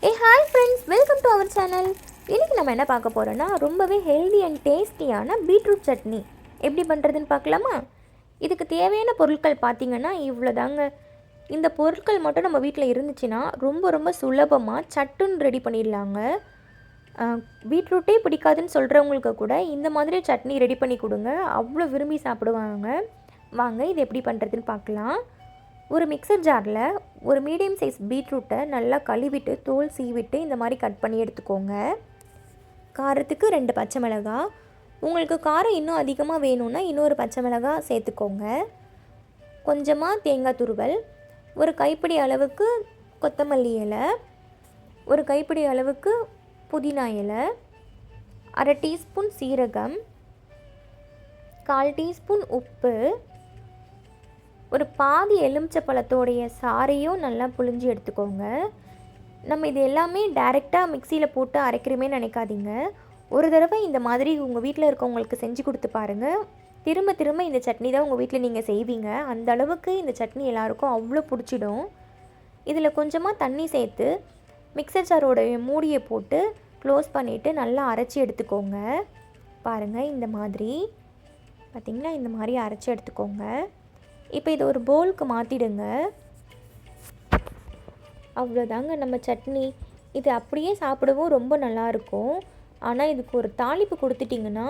Hi friends, welcome to our channel. இன்றைக்கி நம்ம என்ன பார்க்க போகிறோன்னா, ரொம்பவே ஹெல்தி அண்ட் டேஸ்டியான பீட்ரூட் சட்னி எப்படி பண்ணுறதுன்னு பார்க்கலாமா? இதுக்கு தேவையான பொருட்கள் பார்த்திங்கன்னா இவ்வளோ தாங்க. இந்த பொருட்கள் மட்டும் நம்ம வீட்டில் இருந்துச்சுன்னா ரொம்ப ரொம்ப சுலபமாக சட்டுன்னு ரெடி பண்ணிடலாங்க. பீட்ரூட்டே பிடிக்காதுன்னு சொல்கிறவங்களுக்கு கூட இந்த மாதிரி சட்னி ரெடி பண்ணி கொடுங்க, அவ்வளோ விரும்பி சாப்பிடுவாங்க. வாங்க இது எப்படி பண்ணுறதுன்னு பார்க்கலாம். ஒரு மிக்சர் ஜாரில் ஒரு மீடியம் சைஸ் பீட்ரூட்டை நல்லா கழுவிட்டு தோல் சீவிட்டு இந்த மாதிரி கட் பண்ணி எடுத்துக்கோங்க. காரத்துக்கு 2 பச்சை மிளகாய், உங்களுக்கு காரம் இன்னும் அதிகமாக வேணும்னா இன்னொரு பச்சை மிளகாய் சேர்த்துக்கோங்க. கொஞ்சமாக தேங்காய் துருவல், ஒரு கைப்பிடி அளவுக்கு கொத்தமல்லி இலை, ஒரு கைப்பிடி அளவுக்கு புதினா இலை, 1/2 டீஸ்பூன் சீரகம், 1/4 டீஸ்பூன் உப்பு, ஒரு பாதி எலுமிச்சப்பழத்தோடைய சாறையும் நல்லா புழிஞ்சு எடுத்துக்கோங்க. நம்ம இது எல்லாமே டைரெக்டாக மிக்சியில் போட்டு அரைக்கிறமே நினைக்காதீங்க. ஒரு தடவை இந்த மாதிரி உங்கள் வீட்டில் இருக்கவங்களுக்கு செஞ்சு கொடுத்து பாருங்கள். திரும்ப திரும்ப இந்த சட்னி தான் உங்கள் வீட்டில் நீங்கள் செய்வீங்க. அந்த அளவுக்கு இந்த சட்னி எல்லாருக்கும் அவ்வளோ பிடிச்சிடும். இதில் கொஞ்சமாக தண்ணி சேர்த்து மிக்சர் ஜாரோடைய மூடியை போட்டு க்ளோஸ் பண்ணிவிட்டு நல்லா அரைச்சி எடுத்துக்கோங்க. பாருங்கள், இந்த மாதிரி பார்த்திங்களா, இந்த மாதிரி அரைச்சி எடுத்துக்கோங்க. இப்போ இதை ஒரு பவுலுக்கு மாற்றிடுங்க. அவ்வளோதாங்க நம்ம சட்னி. இது அப்படியே சாப்பிடவும் ரொம்ப நல்லாயிருக்கும். ஆனால் இதுக்கு ஒரு தாளிப்பு கொடுத்துட்டிங்கன்னா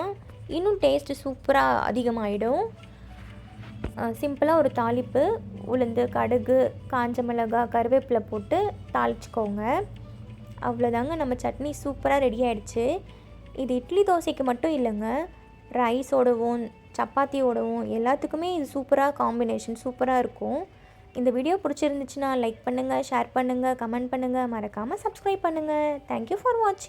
இன்னும் டேஸ்ட்டு சூப்பராக அதிகமாகிடும். சிம்பிளாக ஒரு தாளிப்பு, உளுந்து, கடுகு, காஞ்ச மிளகாய், கருவேப்பிலை போட்டு தாளிச்சிக்கோங்க. அவ்வளோதாங்க நம்ம சட்னி சூப்பராக ரெடி ஆகிடுச்சு. இது இட்லி தோசைக்கு மட்டும் இல்லைங்க, ரைஸோடவும் சப்பாத்தியோடவும் எல்லாத்துக்குமே இது சூப்பராக காம்பினேஷன் சூப்பராக இருக்கும். இந்த வீடியோ பிடிச்சிருந்துச்சுன்னா லைக் பண்ணுங்கள், ஷேர் பண்ணுங்கள், கமெண்ட் பண்ணுங்கள், மறக்காமல் சப்ஸ்கிரைப் பண்ணுங்கள். தேங்க்யூ ஃபார் வாட்சிங்.